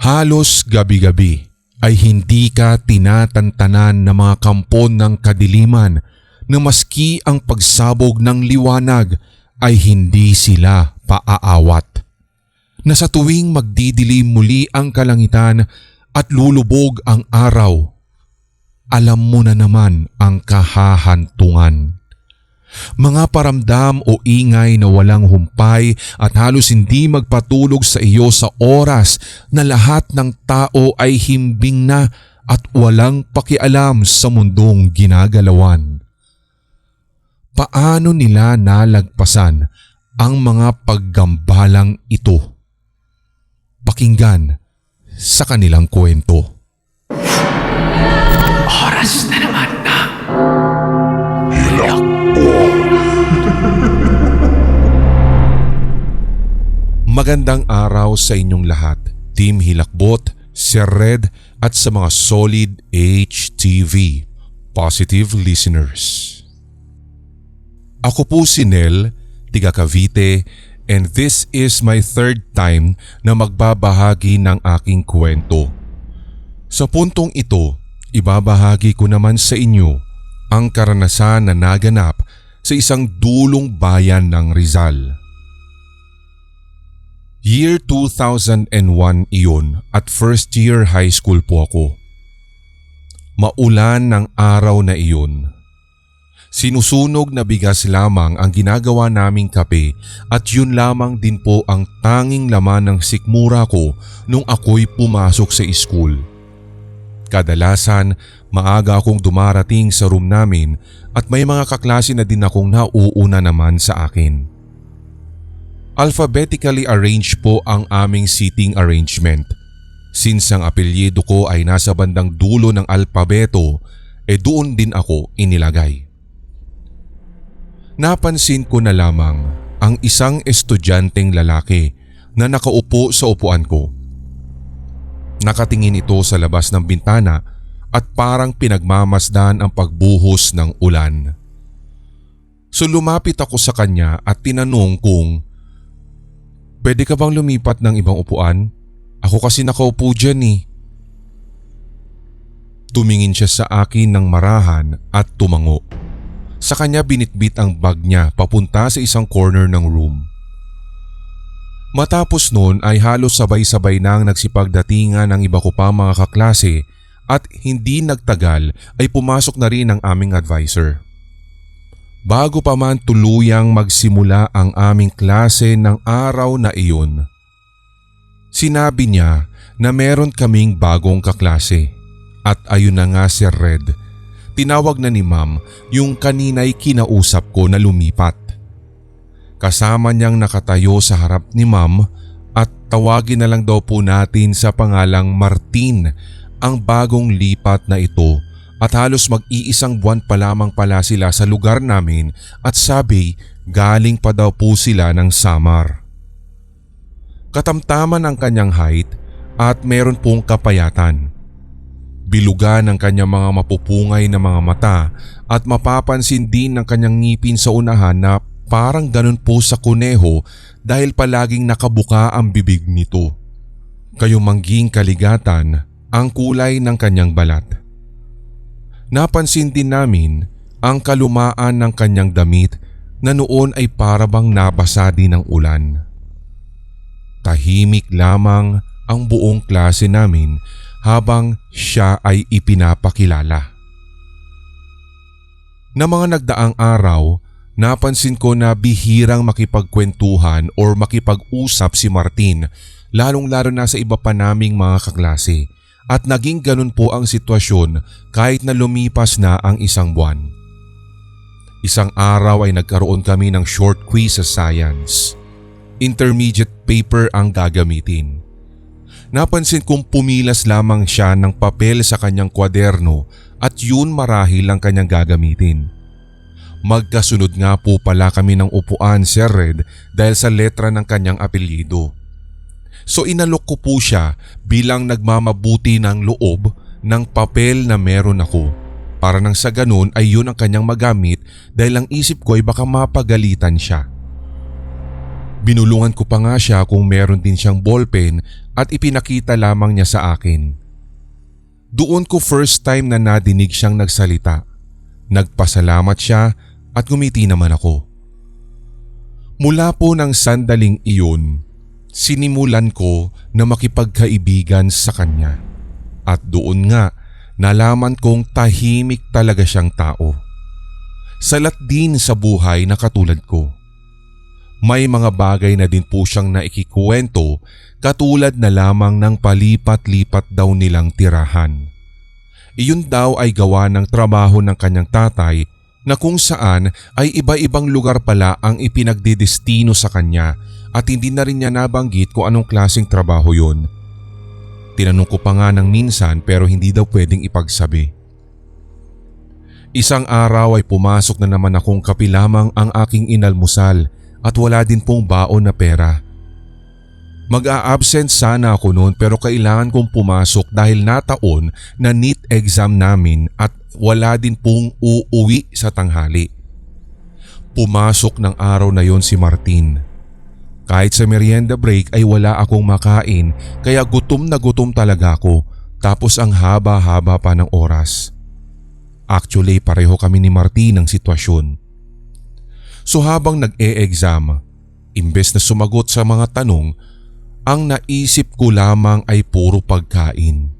Halos gabi-gabi ay hindi ka tinatantanan ng mga kampon ng kadiliman na maski ang pagsabog ng liwanag ay hindi sila paaawat. Na sa tuwing magdidilim muli ang kalangitan at lulubog ang araw, alam mo na naman ang kahahantungan. Mga paramdam o ingay na walang humpay at halos hindi magpatulog sa iyo sa oras na lahat ng tao ay himbing na at walang pakialam sa mundong ginagalawan. Paano nila nalagpasan ang mga paggambalang ito? Pakinggan sa kanilang kwento. Oras na naman na. Magandang araw sa inyong lahat, Team Hilakbot, Sir Red at sa mga solid HTV, positive listeners. Ako po si Nel, tiga Cavite, and this is my third time na magbabahagi ng aking kwento. Sa puntong ito, ibabahagi ko naman sa inyo ang karanasan na naganap sa isang dulong bayan ng Rizal. Year 2001 iyon at first year high school po ako. Maulan ng araw na iyon. Sinusunog na bigas lamang ang ginagawa naming kape at yun lamang din po ang tanging laman ng sikmura ko nung ako'y pumasok sa school. Kadalasan, maaga akong dumarating sa room namin at may mga kaklase na din akong nauuna naman sa akin. Alphabetically arranged po ang aming seating arrangement. Since ang apelyido ko ay nasa bandang dulo ng alpabeto, doon din ako inilagay. Napansin ko na lamang ang isang estudyanteng lalaki na nakaupo sa upuan ko. Nakatingin ito sa labas ng bintana at parang pinagmamasdan ang pagbuhos ng ulan. So lumapit ako sa kanya at tinanong kung, "Pwede ka bang lumipat ng ibang upuan? Ako kasi nakaupo dyan eh." Tumingin siya sa akin ng marahan at tumango. Sa kanya binitbit ang bag niya papunta sa isang corner ng room. Matapos noon ay halos sabay-sabay nang nagsipagdatingan ng iba ko pa mga kaklase at hindi nagtagal ay pumasok na rin ang aming advisor. Bago pa man tuluyang magsimula ang aming klase ng araw na iyon, sinabi niya na meron kaming bagong kaklase at ayun na nga si Red. Tinawag na ni Ma'am yung kanina'y kinausap ko na lumipat. Kasama niyang nakatayo sa harap ni Ma'am at tawagin na lang daw po natin sa pangalang Martin ang bagong lipat na ito. At halos mag-iisang buwan pa lamang pala sila sa lugar namin at sabi galing pa daw po sila ng Samar. Katamtaman ang kanyang height at meron pong kapayatan. Bilugan ang kanyang mga mapupungay na mga mata at mapapansin din ng kanyang ngipin sa unahan na parang ganun po sa kuneho dahil palaging nakabuka ang bibig nito. Kayumangging kaligatan ang kulay ng kanyang balat. Napansin din namin ang kalumaan ng kanyang damit na noon ay parabang nabasa din ng ulan. Tahimik lamang ang buong klase namin habang siya ay ipinapakilala. Na mga nagdaang araw, napansin ko na bihirang makipagkwentuhan or makipag-usap si Martin lalong-lalo na sa iba pa naming mga kaklase. At naging ganun po ang sitwasyon kahit na lumipas na ang isang buwan. Isang araw ay nagkaroon kami ng short quiz sa science. Intermediate paper ang gagamitin. Napansin kong pumilas lamang siya ng papel sa kanyang kwaderno at yun marahil ang kanyang gagamitin. Magkasunod nga po pala kami ng upuan, Sir Red, dahil sa letra ng kanyang apelyido. So inalok ko po siya bilang nagmamabuti ng loob ng papel na meron ako para nang sa ganun ay yun ang kanyang magamit dahil ang isip ko ay baka mapagalitan siya. Binulungan ko pa nga siya kung meron din siyang ballpen at ipinakita lamang niya sa akin. Doon ko first time na nadinig siyang nagsalita. Nagpasalamat siya at ngumiti naman ako. Mula po ng sandaling iyon, sinimulan ko na makipagkaibigan sa kanya. At doon nga nalaman kong tahimik talaga siyang tao. Salat din sa buhay na katulad ko. May mga bagay na din po siyang naikikuwento katulad na lamang ng palipat-lipat daw nilang tirahan. Iyon daw ay gawa ng trabaho ng kanyang tatay na kung saan ay iba-ibang lugar pala ang ipinagdedestino sa kanya at hindi na rin niya nabanggit kung anong klaseng trabaho yon. Tinanong ko pa nga ng minsan pero hindi daw pwedeng ipagsabi. Isang araw ay pumasok na naman akong kapi lamang ang aking inalmusal at wala din pong baon na pera. Mag-a-absent sana ako noon pero kailangan kong pumasok dahil nataon na NEET exam namin at wala din pong uuwi sa tanghali. Pumasok ng araw na yon si Martin. Kahit sa merienda break ay wala akong makain kaya gutom na gutom talaga ako tapos ang haba-haba pa ng oras. Actually pareho kami ni Martin ng sitwasyon. So habang nag-e-exam, imbes na sumagot sa mga tanong, ang naisip ko lamang ay puro pagkain.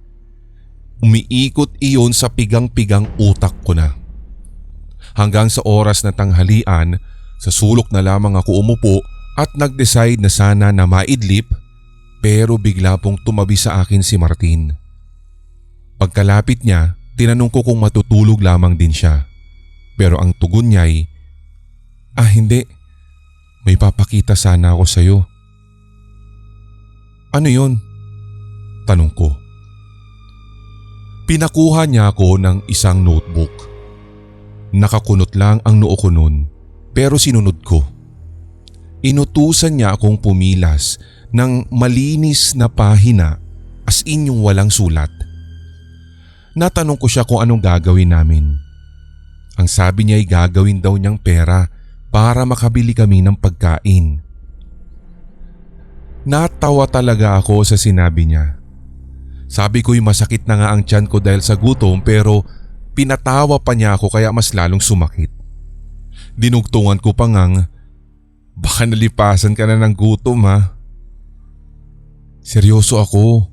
Umiikot iyon sa pigang-pigang utak ko na. Hanggang sa oras na tanghalian, sa sulok na lamang ako umupo at nag-decide na sana na maidlip pero bigla pong tumabi sa akin si Martin. Pagkalapit niya, tinanong ko kung matutulog lamang din siya. Pero ang tugon niya ay, hindi. May papakita sana ako sa'yo. Ano yon? Tanong ko. Pinakuha niya ako ng isang notebook. Nakakunot lang ang noo ko nun pero sinunod ko. Inutusan niya akong pumilas ng malinis na pahina as in yung walang sulat. Natanong ko siya kung anong gagawin namin. Ang sabi niya ay gagawin daw niyang pera para makabili kami ng pagkain. Natawa talaga ako sa sinabi niya. Sabi ko'y masakit na nga ang tiyan ko dahil sa gutom pero pinatawa pa niya ako kaya mas lalong sumakit. Dinugtungan ko pa ngang, baka nalipasan ka na ng gutom ha. Seryoso ako.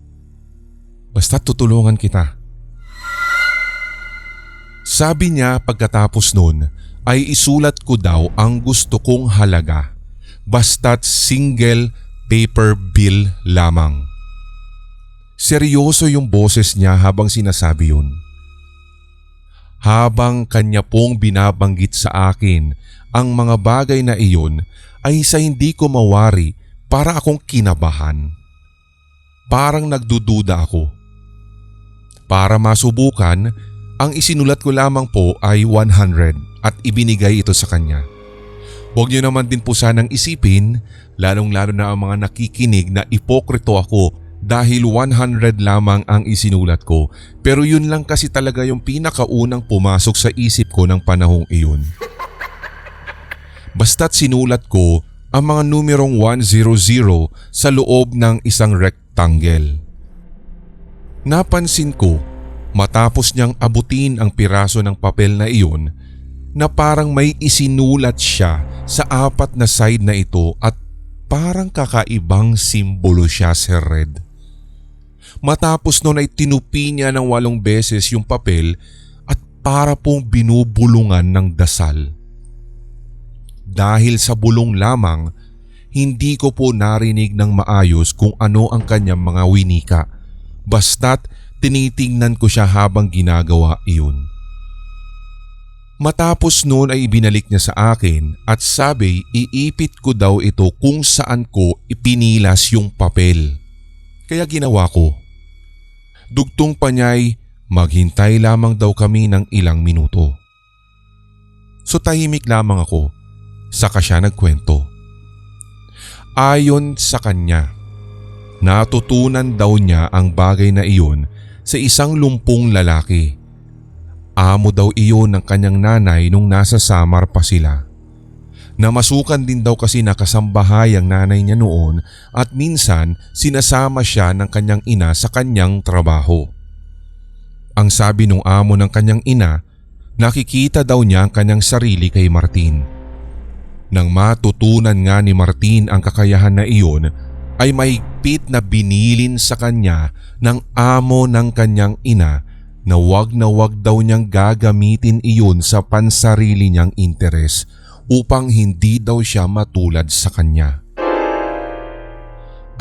Basta tutulungan kita. Sabi niya pagkatapos nun ay isulat ko daw ang gusto kong halaga basta't single paper bill lamang. Seryoso yung boses niya habang sinasabi yun. Habang kanya pong binabanggit sa akin ang mga bagay na iyon ay sa hindi ko mawari para akong kinabahan. Parang nagdududa ako. Para masubukan, ang isinulat ko lamang po ay 100 at ibinigay ito sa kanya. Huwag niyo naman din po sanang isipin, lalong-lalo na ang mga nakikinig na ipokrito ako dahil 100 lamang ang isinulat ko pero yun lang kasi talaga yung pinakaunang pumasok sa isip ko ng panahong iyon. Basta't sinulat ko ang mga numerong 100 sa loob ng isang rectangle. Napansin ko matapos niyang abutin ang piraso ng papel na iyon na parang may isinulat siya sa 4 na side na ito at parang kakaibang simbolo siya, Sir Red. Matapos nun ay tinupi niya ng 8 beses yung papel at para pong binubulungan ng dasal. Dahil sa bulong lamang, hindi ko po narinig ng maayos kung ano ang kanyang mga winika. Basta't tinitingnan ko siya habang ginagawa iyon. Matapos noon ay ibinalik niya sa akin at sabi iipit ko daw ito kung saan ko ipinilas yung papel. Kaya ginawa ko. Dugtong pa niya ay maghintay lamang daw kami ng ilang minuto. So tahimik lamang ako, saka siya nagkwento. Ayon sa kanya, natutunan daw niya ang bagay na iyon sa isang lumpong lalaki. Amo daw iyon ng kanyang nanay nung nasa Samar pa sila. Namasukan din daw kasi na kasambahay ang nanay niya noon at minsan sinasama siya ng kanyang ina sa kanyang trabaho. Ang sabi nung amo ng kanyang ina, nakikita daw niya ang kanyang sarili kay Martin. Nang matutunan nga ni Martin ang kakayahan na iyon, ay mahigpit na binilin sa kanya ng amo ng kanyang ina na wag daw niyang gagamitin iyon sa pansarili niyang interes upang hindi daw siya matulad sa kanya.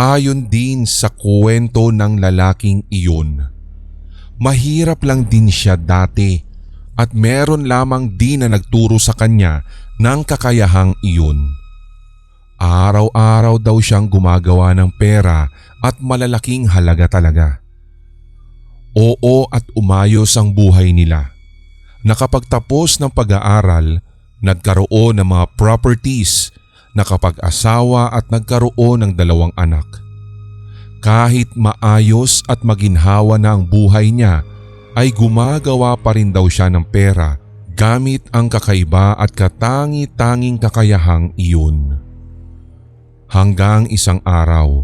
Ayon din sa kwento ng lalaking iyon, mahirap lang din siya dati at meron lamang din na nagturo sa kanya ng kakayahang iyon. Araw-araw daw siyang gumagawa ng pera at malalaking halaga talaga. Oo, at umayos ang buhay nila. Nakapagtapos ng pag-aaral, nagkaroon ng mga properties, nakapag-asawa at nagkaroon ng 2 anak. Kahit maayos at maginhawa na ang buhay niya, ay gumagawa pa rin daw siya ng pera gamit ang kakaiba at katangi-tanging kakayahang iyon. Hanggang isang araw,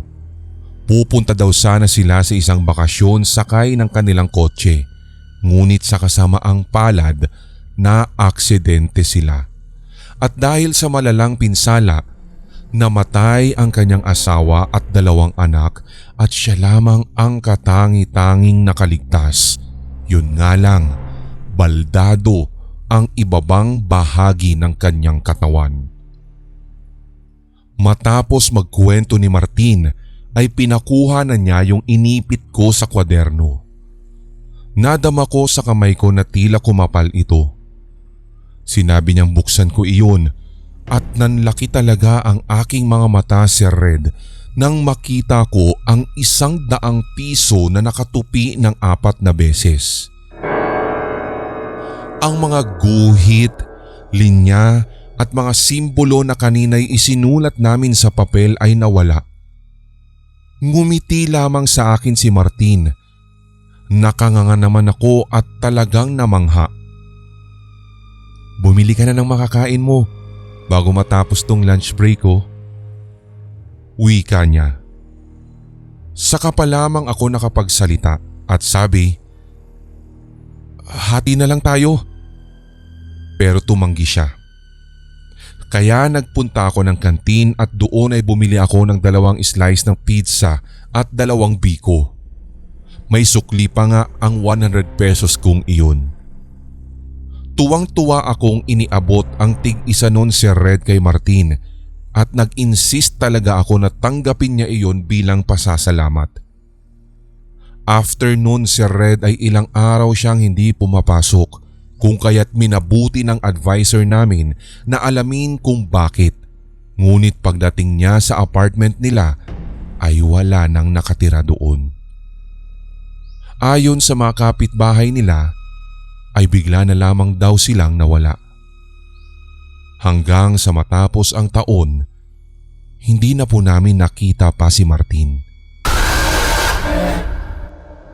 pupunta daw sana sila sa isang bakasyon sakay ng kanilang kotse, ngunit sa kasamaang palad na aksidente sila. At dahil sa malalang pinsala, namatay ang kanyang asawa at 2 anak at siya lamang ang katangi-tanging nakaligtas. Yun nga lang, baldado ang ibabang bahagi ng kanyang katawan. Matapos magkwento ni Martin ay pinakuha na niya yung inipit ko sa kwaderno. Nadama ko sa kamay ko na tila kumapal ito. Sinabi niyang buksan ko iyon at nanlaki talaga ang aking mga mata, Sir Red, nang makita ko ang 100 piso na nakatupi ng 4 na beses. Ang mga guhit, linya at mga simbolo na kanina'y isinulat namin sa papel ay nawala. Ngumiti lamang sa akin si Martin. Nakanganga naman ako at talagang namangha. Bumili ka na ng makakain mo bago matapos tong lunch break ko. Wika niya. Saka pa lamang ako nakapagsalita at sabi, hati na lang tayo. Pero tumanggi siya. Kaya nagpunta ako ng kantin at doon ay bumili ako ng 2 slice ng pizza at 2 biko. May sukli pa nga ang 100 pesos kong iyon. Tuwang-tuwa akong iniabot ang tig-1 nun, Sir Red, kay Martin at nag-insist talaga ako na tanggapin niya iyon bilang pasasalamat. After nun, Sir Red, ay ilang araw siyang hindi pumapasok. Kung kaya't minabuti ng advisor namin na alamin kung bakit. Ngunit pagdating niya sa apartment nila ay wala nang nakatira doon. Ayon sa mga kapitbahay nila ay bigla na lamang daw silang nawala. Hanggang sa matapos ang taon, hindi na po namin nakita pa si Martin.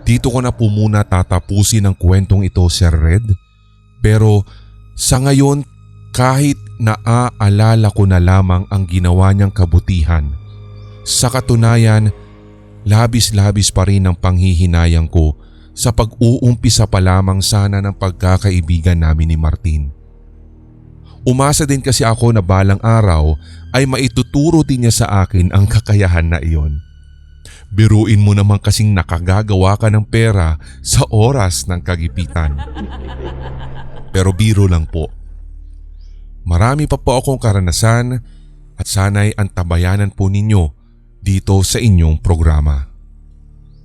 Dito ko na po muna tatapusin ang kwentong ito, Sir Red. Pero sa ngayon, kahit naaalala ko na lamang ang ginawa niyang kabutihan, sa katunayan, labis-labis pa rin ang panghihinayang ko sa pag-uumpisa pa lamang sana ng pagkakaibigan namin ni Martin. Umasa din kasi ako na balang araw ay maituturo din niya sa akin ang kakayahan na iyon. Biruin mo naman kasing nakagagawa ka ng pera sa oras ng kagipitan. Pero biro lang po. Marami pa po akong karanasan at sana'y antabayanan po ninyo dito sa inyong programa.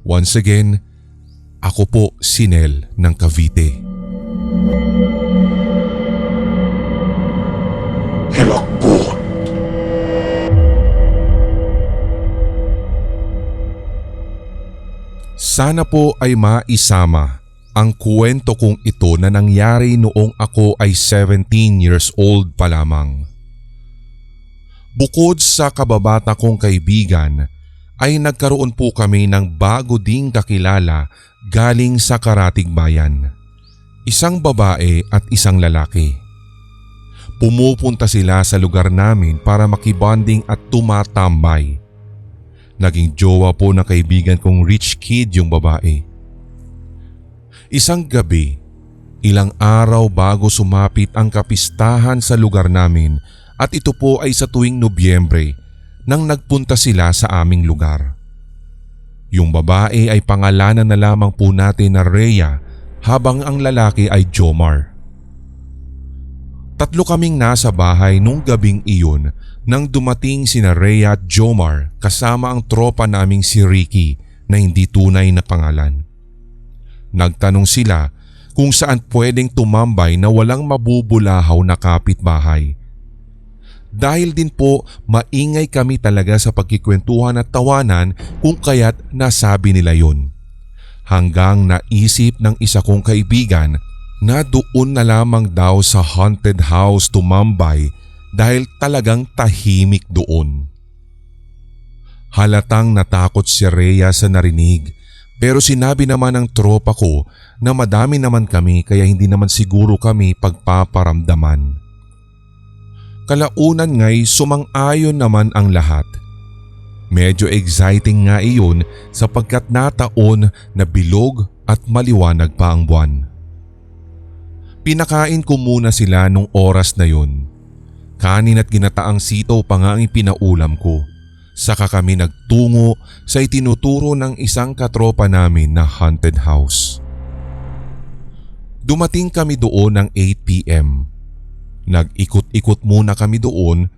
Once again, ako po si Nel ng Cavite. Hilakbot. Sana po ay maisama ang kwento kong ito na nangyari noong ako ay 17 years old pa lamang. Bukod sa kababata kong kaibigan, ay nagkaroon po kami ng bago ding kakilala galing sa karatig bayan. Isang babae at isang lalaki. Pumupunta sila sa lugar namin para makibonding at tumatambay. Naging jowa po ng kaibigan kong rich kid yung babae. Isang gabi, ilang araw bago sumapit ang kapistahan sa lugar namin at ito po ay sa tuwing Nobyembre nang nagpunta sila sa aming lugar. Yung babae ay pangalanan na lamang po natin na Rhea habang ang lalaki ay Jomar. Tatlo kaming nasa bahay nung gabing iyon nang dumating sina Rhea at Jomar kasama ang tropa naming si Ricky na hindi tunay na pangalan. Nagtanong sila kung saan pwedeng tumambay na walang mabubulahaw na kapitbahay. Dahil din po maingay kami talaga sa pagkikwentuhan at tawanan kung kaya't nasabi nila yun. Hanggang naisip ng isa kong kaibigan na doon na lamang daw sa haunted house tumambay dahil talagang tahimik doon. Halatang natakot si Rhea sa narinig pero sinabi naman ng tropa ko na madami naman kami kaya hindi naman siguro kami pagpaparamdaman. Kalaunan nga'y sumang-ayon naman ang lahat. Medyo exciting nga iyon sapagkat nataon na bilog at maliwanag pa ang buwan. Pinakain ko muna sila nung oras na yun. Kanin at ginataang sitaw pa nga ang ipinaulam ko. Saka kami nagtungo sa itinuturo ng isang katropa namin na haunted house. Dumating kami doon ng 8 p.m. Nag-ikot-ikot muna kami doon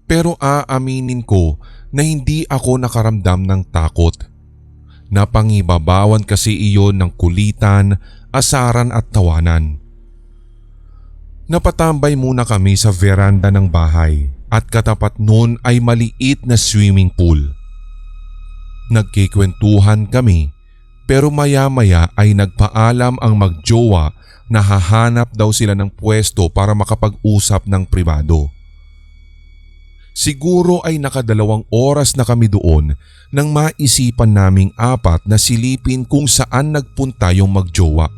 pero aaminin ko na hindi ako nakaramdam ng takot. Napangibabawan kasi iyon ng kulitan, asaran at tawanan. Napatambay muna kami sa veranda ng bahay at katapat noon ay maliit na swimming pool. Nagkikwentuhan kami pero maya-maya ay nagpaalam ang magjowa na hahanap daw sila ng pwesto para makapag-usap ng pribado. Siguro ay nakadalawang oras na kami doon nang maisipan naming apat na silipin kung saan nagpunta yung magjowa.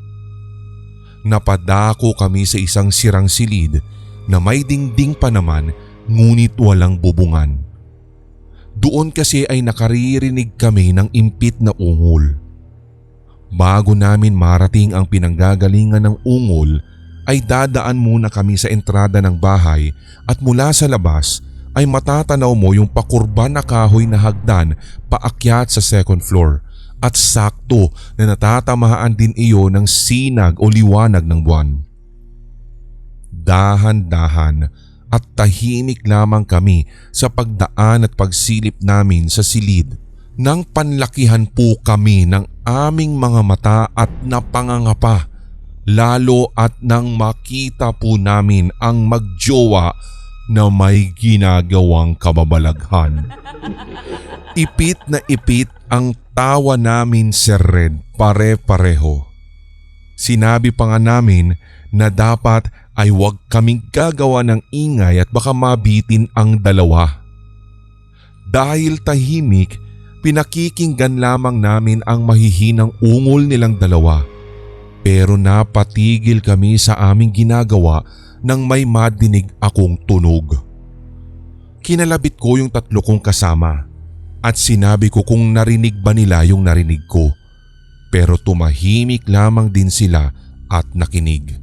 Napadako kami sa isang sirang silid na may dingding pa naman ngunit walang bubungan. Doon kasi ay nakaririnig kami ng impit na ungol. Bago namin marating ang pinanggagalingan ng ungol ay dadaan muna kami sa entrada ng bahay at mula sa labas ay matatanaw mo yung pakurban na kahoy na hagdan paakyat sa second floor. At sakto na natatamaan din iyo ng sinag o liwanag ng buwan. Dahan-dahan at tahimik lamang kami sa pagdaan at pagsilip namin sa silid nang panlakihan po kami ng aming mga mata at napangangapa lalo at nang makita po namin ang magjowa na may ginagawang kababalaghan. Ipit na ipit ang tawa namin, Sir Red, pare-pareho. Sinabi pa nga namin na dapat ay huwag kaming gagawa ng ingay at baka mabitin ang dalawa. Dahil tahimik, pinakikinggan lamang namin ang mahihinang ungol nilang dalawa. Pero napatigil kami sa aming ginagawa nang may madinig akong tunog. Kinalabit ko yung tatlo kong kasama at sinabi ko kung narinig ba nila yung narinig ko. Pero tumahimik lamang din sila at nakinig.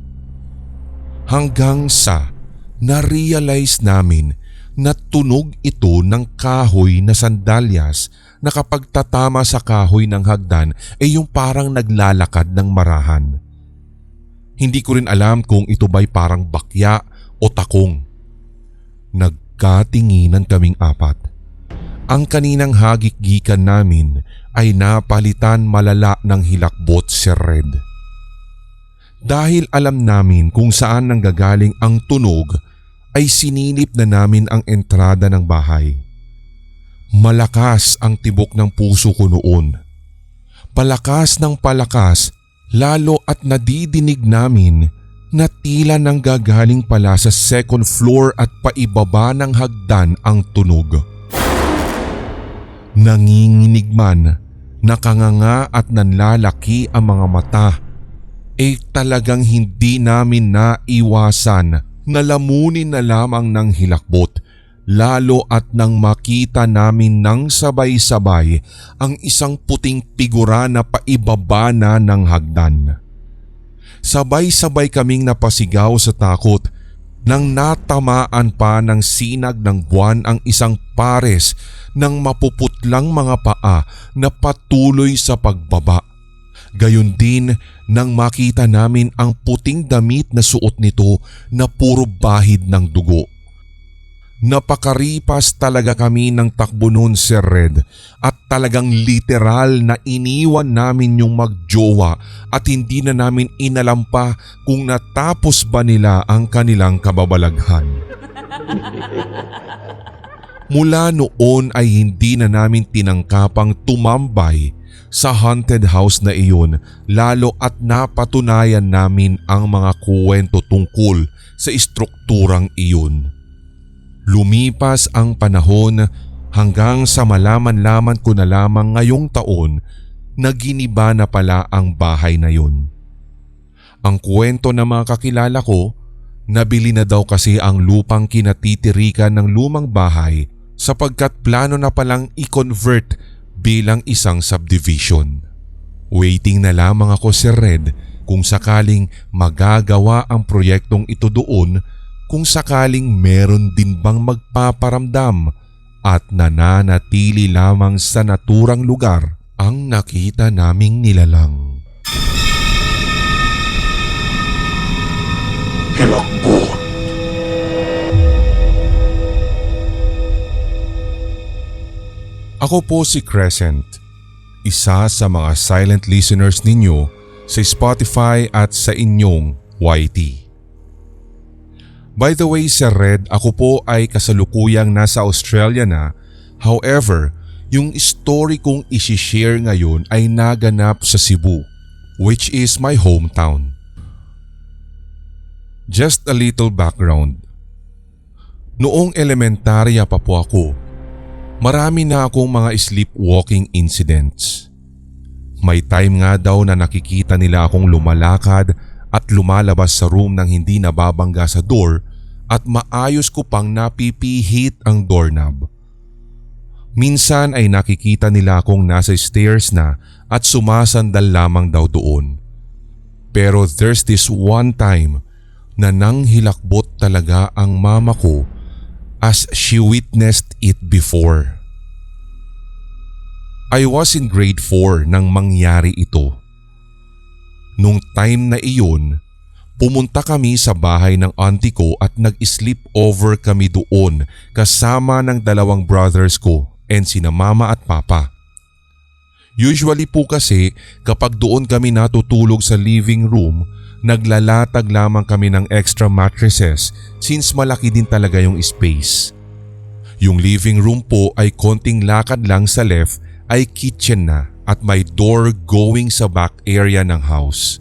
Hanggang sa na-realize namin na tunog ito ng kahoy na sandalyas na kapag tatama sa kahoy ng hagdan ay yung parang naglalakad ng marahan. Hindi ko rin alam kung ito ba'y parang bakya o takong. Nagkatinginan kaming apat. Ang kaninang hagik-gikan namin ay napalitan malala ng hilakbot, Sir Red. Dahil alam namin kung saan nanggagaling ang tunog, ay sinilip na namin ang entrada ng bahay. Malakas ang tibok ng puso ko noon. Palakas ng palakas, lalo at nadidinig namin na tila nanggagaling pala sa second floor at paibaba ng hagdan ang tunog. Nanginginig man, nakanganga at nanlalaki ang mga mata, talagang hindi namin naiwasan nalamunin na lamang ng hilakbot, lalo at nang makita namin ng sabay-sabay ang isang puting figura na paibaba na ng hagdan. Sabay-sabay kaming napasigaw sa takot nang natamaan pa ng sinag ng buwan ang isang pares ng mapuputlang mga paa na patuloy sa pagbaba. Gayon din nang makita namin ang puting damit na suot nito na puro bahid ng dugo. Napakaripas talaga kami ng takbo noon, Sir Red, at talagang literal na iniwan namin yung magjowa at hindi na namin inalam pa kung natapos ba nila ang kanilang kababalaghan. Mula noon ay hindi na namin tinangkapang tumambay sa haunted house na iyon, lalo at napatunayan namin ang mga kuwento tungkol sa istrukturang iyon. Lumipas ang panahon hanggang sa malaman-laman ko na lamang ngayong taon na giniba na pala ang bahay na yun. Ang kwento ng mga kakilala ko, nabili na daw kasi ang lupang kinatitirikan ng lumang bahay sapagkat plano na palang i-convert bilang isang subdivision. Waiting na lamang ako, Sir Red, kung sakaling magagawa ang proyektong ito doon, kung sakaling meron din bang magpaparamdam at nananatili lamang sa naturang lugar ang nakita naming nilalang. Hilakbot. Ako po si Crescent, isa sa mga silent listeners ninyo sa Spotify at sa inyong YT. By the way, Sir Red, ako po ay kasalukuyang nasa Australia na. However, yung story kong isi-share ngayon ay naganap sa Cebu, which is my hometown. Just a little background. Noong elementarya pa po ako, marami na akong mga sleepwalking incidents. May time nga daw na nakikita nila akong lumalakad at lumalabas sa room nang hindi nababangga sa door at maayos ko pang napipihit ang doorknob. Minsan ay nakikita nila akong nasa stairs na at sumasandal lamang daw doon. Pero there's this one time na nanghilakbot talaga ang mama ko as she witnessed it before. I was in grade 4 nang mangyari ito. Nung time na iyon, pumunta kami sa bahay ng auntie ko at nag-sleep over kami doon kasama ng dalawang brothers ko and sina mama at papa. Usually po kasi kapag doon kami natutulog sa living room, naglalatag lamang kami ng extra mattresses since malaki din talaga yung space. Yung living room po ay konting lakad lang sa left ay kitchen na at may door going sa back area ng house.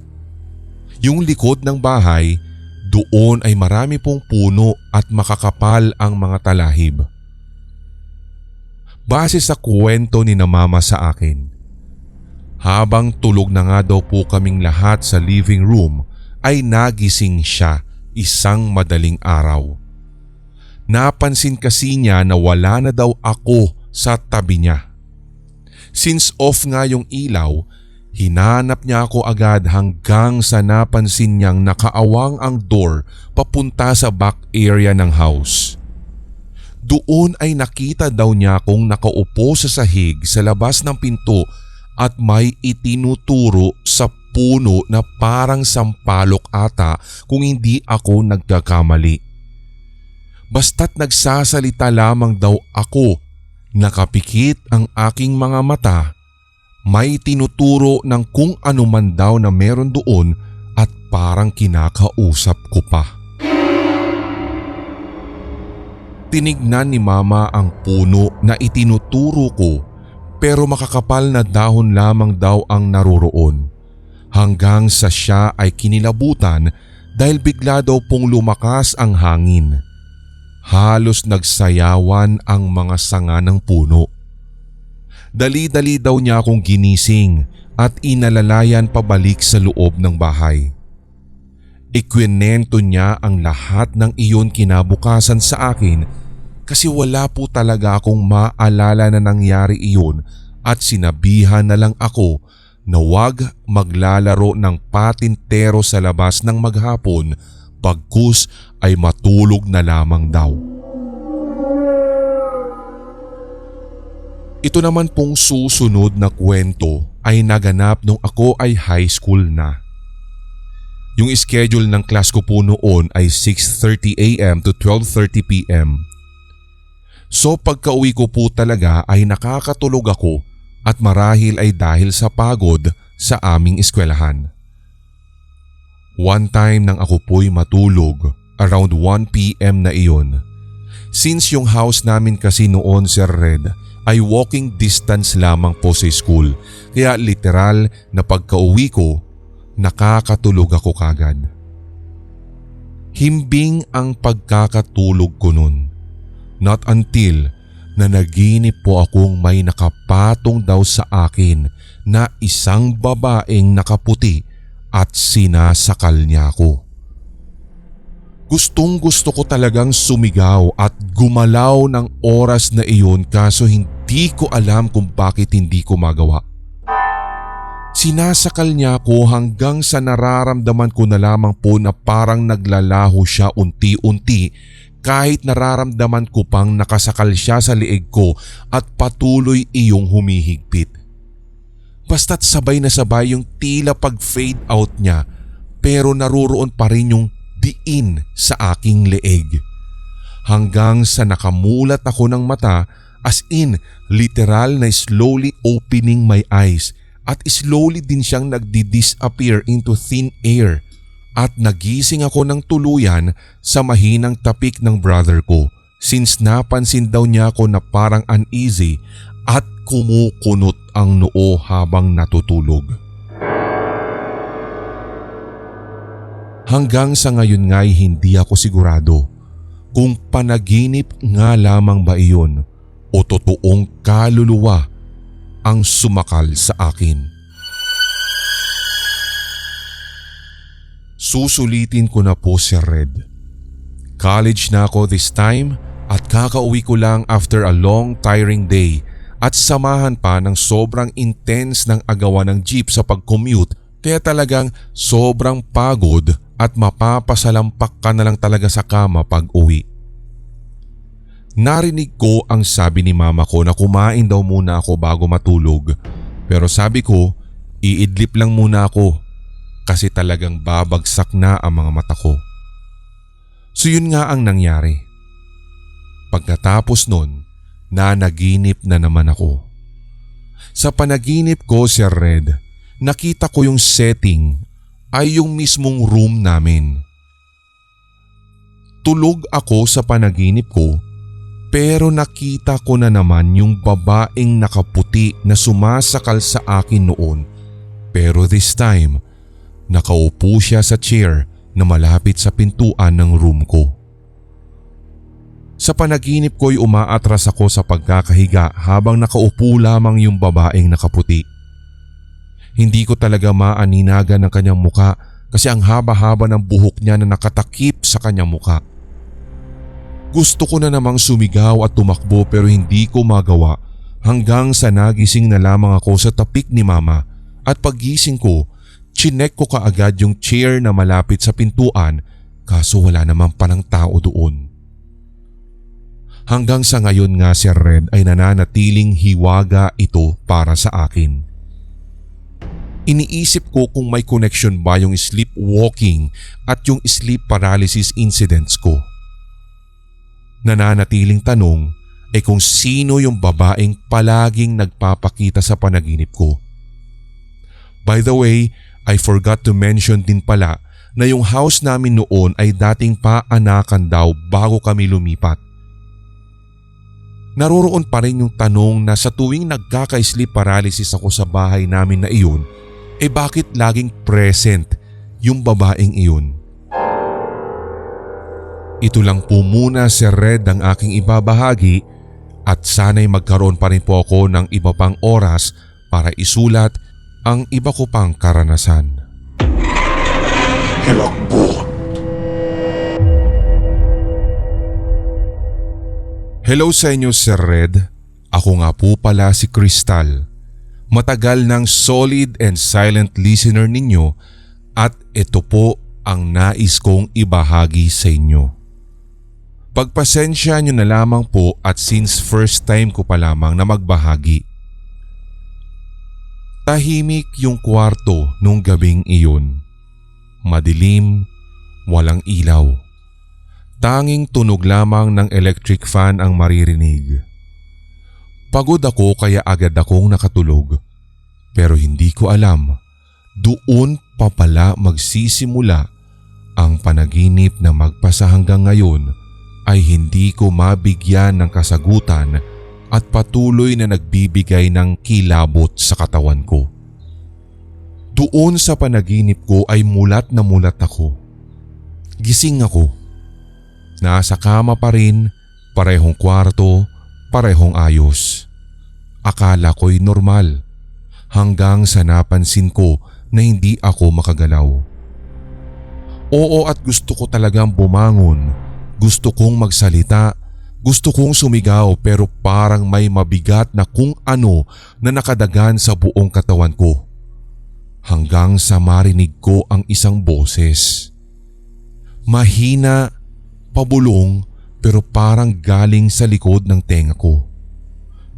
Yung likod ng bahay, doon ay marami pong puno at makakapal ang mga talahib. Base sa kwento ni na mama sa akin, habang tulog na nga daw po kaming lahat sa living room ay nagising siya isang madaling araw. Napansin kasi niya na wala na daw ako sa tabi niya. Since off nga yung ilaw, hinanap niya ako agad hanggang sa napansin niyang nakaawang ang door papunta sa back area ng house. Doon ay nakita daw niya akong nakaupo sa sahig sa labas ng pinto at may itinuturo sa puno na parang sampalok ata kung hindi ako nagkakamali. Basta't nagsasalita lamang daw ako, nakapikit ang aking mga mata, may tinuturo ng kung ano man daw na meron doon at parang kinakausap ko pa. Tinignan ni mama ang puno na itinuturo ko pero makakapal na dahon lamang daw ang naroroon. Hanggang sa siya ay kinilabutan dahil bigla daw pong lumakas ang hangin. Halos nagsayawan ang mga sanga ng puno. Dali-dali daw niya akong ginising at inalalayan pabalik sa loob ng bahay. Ikwinento niya ang lahat ng iyon kinabukasan sa akin kasi wala po talaga akong maalala na nangyari iyon at sinabihan na lang ako na huwag maglalaro ng patintero sa labas ng maghapon bagkus ay matulog na lamang daw. Ito naman pong susunod na kwento ay naganap nung ako ay high school na. Yung schedule ng class ko po noon ay 6:30 AM to 12:30 PM. So pagka-uwi ko po talaga ay nakakatulog ako at marahil ay dahil sa pagod sa aming eskwelahan. One time nang ako po'y matulog, around 1 PM na iyon. Since yung house namin kasi noon, Sir Red, ay walking distance lamang po sa school, kaya literal na pagka-uwi ko, nakakatulog ako kagad. Himbing ang pagkakatulog ko nun. Not until na naginip po akong may nakapatong daw sa akin na isang babaeng nakaputi at sinasakal niya ako. Gustong gusto ko talagang sumigaw at gumalaw ng oras na iyon kaso hindi ko alam kung bakit hindi ko magawa. Sinasakal niya ako hanggang sa nararamdaman ko na lamang po na parang naglalaho siya unti-unti kahit nararamdaman ko pang nakasakal siya sa liig ko at patuloy iyong humihigpit. Basta't sabay na sabay yung tila pag-fade out niya pero naruroon pa rin yung diin sa aking leeg. Hanggang sa nakamulat ako ng mata as in literal na slowly opening my eyes. At slowly din siyang nagdi-disappear into thin air at nagising ako ng tuluyan sa mahinang tapik ng brother ko since napansin daw niya ako na parang uneasy at kumukunot ang noo habang natutulog. Hanggang sa ngayon nga'y hindi ako sigurado kung panaginip nga lamang ba iyon o totoong kaluluwa ang sumakal sa akin. Susulitin ko na po, Sir Red. College na ako this time at kakauwi ko lang after a long tiring day at samahan pa ng sobrang intense ng agawan ng jeep sa pag-commute kaya talagang sobrang pagod at mapapasalampak ka na lang talaga sa kama pag uwi. Narinig ko ang sabi ni mama ko na kumain daw muna ako bago matulog pero sabi ko iidlip lang muna ako kasi talagang babagsak na ang mga mata ko. So yun nga ang nangyari. Pagkatapos nun, nanaginip na naman ako. Sa panaginip ko, Sir Red, nakita ko yung setting ay yung mismong room namin. Tulog ako sa panaginip ko pero nakita ko na naman yung babaeng nakaputi na sumasakal sa akin noon pero this time nakaupo siya sa chair na malapit sa pintuan ng room ko. Sa panaginip ko'y umaatras ako sa pagkakahiga habang nakaupo lamang yung babaeng nakaputi. Hindi ko talaga maaninagan ang kanyang muka kasi ang haba-haba ng buhok niya na nakatakip sa kanyang muka. Gusto ko na namang sumigaw at tumakbo pero hindi ko magawa hanggang sa nagising na lamang ako sa tapik ni mama at paggising ko, chinek ko kaagad yung chair na malapit sa pintuan kaso wala naman palang tao doon. Hanggang sa ngayon nga, Sir Red, ay nananatiling hiwaga ito para sa akin. Iniisip ko kung may connection ba yung sleepwalking at yung sleep paralysis incidents ko. Nananatiling tanong ay kung sino yung babaeng palaging nagpapakita sa panaginip ko. By the way, I forgot to mention din pala na yung house namin noon ay dating paanakan daw bago kami lumipat. Naroroon pa rin yung tanong na sa tuwing nagkaka-sleep paralysis ako sa bahay namin na iyon, bakit laging present yung babaeng iyon? Ito lang po muna, Sir Red, ang aking ibabahagi at sana'y magkaroon pa rin po ako ng iba pang oras para isulat ang iba ko pang karanasan. Hilakbo Hello sa inyo, Sir Red. Ako nga po pala si Crystal. Matagal ng solid and silent listener ninyo at ito po ang nais kong ibahagi sa inyo. Pagpasensya nyo na lamang po at since first time ko pa lamang na magbahagi. Tahimik yung kwarto nung gabing iyon. Madilim, walang ilaw. Tanging tunog lamang ng electric fan ang maririnig. Pagod ako kaya agad akong nakatulog. Pero hindi ko alam, doon pa pala magsisimula ang panaginip na magpasa hanggang ngayon ay hindi ko mabigyan ng kasagutan at patuloy na nagbibigay ng kilabot sa katawan ko. Doon sa panaginip ko ay mulat na mulat ako. Gising ako. Nasa kama pa rin, parehong kwarto, parehong ayos. Akala ko'y normal hanggang sa napansin ko na hindi ako makagalaw. Oo, at gusto ko talagang bumangon. Gusto kong magsalita, gusto kong sumigaw pero parang may mabigat na kung ano na nakadagan sa buong katawan ko. Hanggang sa marinig ko ang isang boses. Mahina, pabulong pero parang galing sa likod ng tenga ko.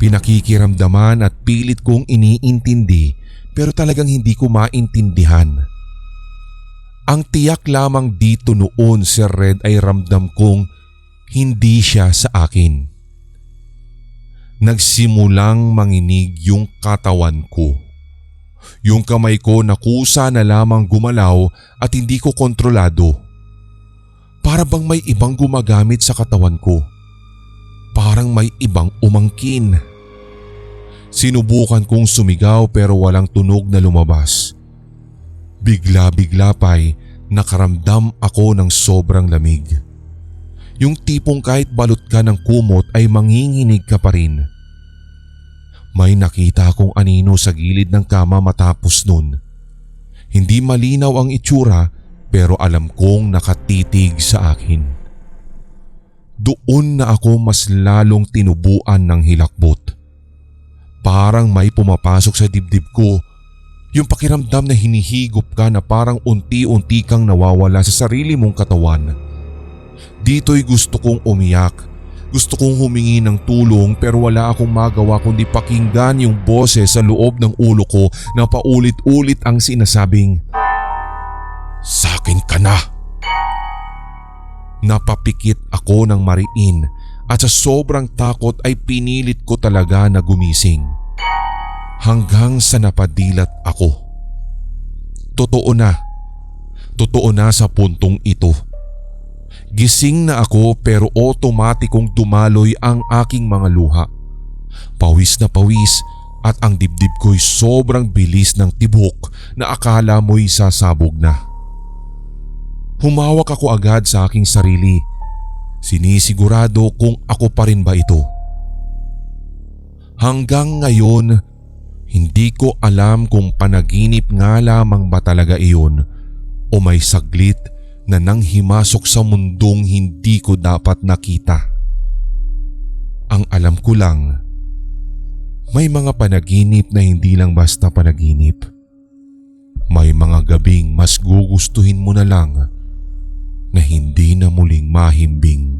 Pinakikiramdaman at pilit kong iniintindi pero talagang hindi ko maintindihan. Ang tiyak lamang dito noon, Sir Red, ay ramdam kong hindi siya sa akin. Nagsimulang manginig yung katawan ko. Yung kamay ko nakusa na lamang gumalaw at hindi ko kontrolado. Para bang may ibang gumagamit sa katawan ko. Parang may ibang umangkin. Sinubukan kong sumigaw pero walang tunog na lumabas. Bigla-bigla pa'y nakaramdam ako ng sobrang lamig. Yung tipong kahit balot ka ng kumot ay manginginig ka pa rin. May nakita akong anino sa gilid ng kama matapos nun. Hindi malinaw ang itsura pero alam kong nakatitig sa akin. Doon na ako mas lalong tinubuan ng hilakbot. Parang may pumapasok sa dibdib ko. Yung pakiramdam na hinihigop ka na parang unti-unti kang nawawala sa sarili mong katawan. Dito'y gusto kong umiyak. Gusto kong humingi ng tulong pero wala akong magawa kundi pakinggan yung boses sa loob ng ulo ko na paulit-ulit ang sinasabing, "Sakin ka na." Napapikit ako ng mariin at sa sobrang takot ay pinilit ko talaga na gumising. Hanggang sa napadilat ako. Totoo na sa puntong ito. Gising na ako pero otomatikong dumaloy ang aking mga luha. Pawis na pawis at ang dibdib ko'y sobrang bilis ng tibok na akala mo'y sasabog na. Humawak ako agad sa aking sarili. Sinisigurado kung ako pa rin ba ito. Hanggang ngayon, hindi ko alam kung panaginip nga lamang ba talaga iyon o may saglit na nanghimasok sa mundong hindi ko dapat nakita. Ang alam ko lang, may mga panaginip na hindi lang basta panaginip. May mga gabing mas gugustuhin mo na lang na hindi na muling mahimbing.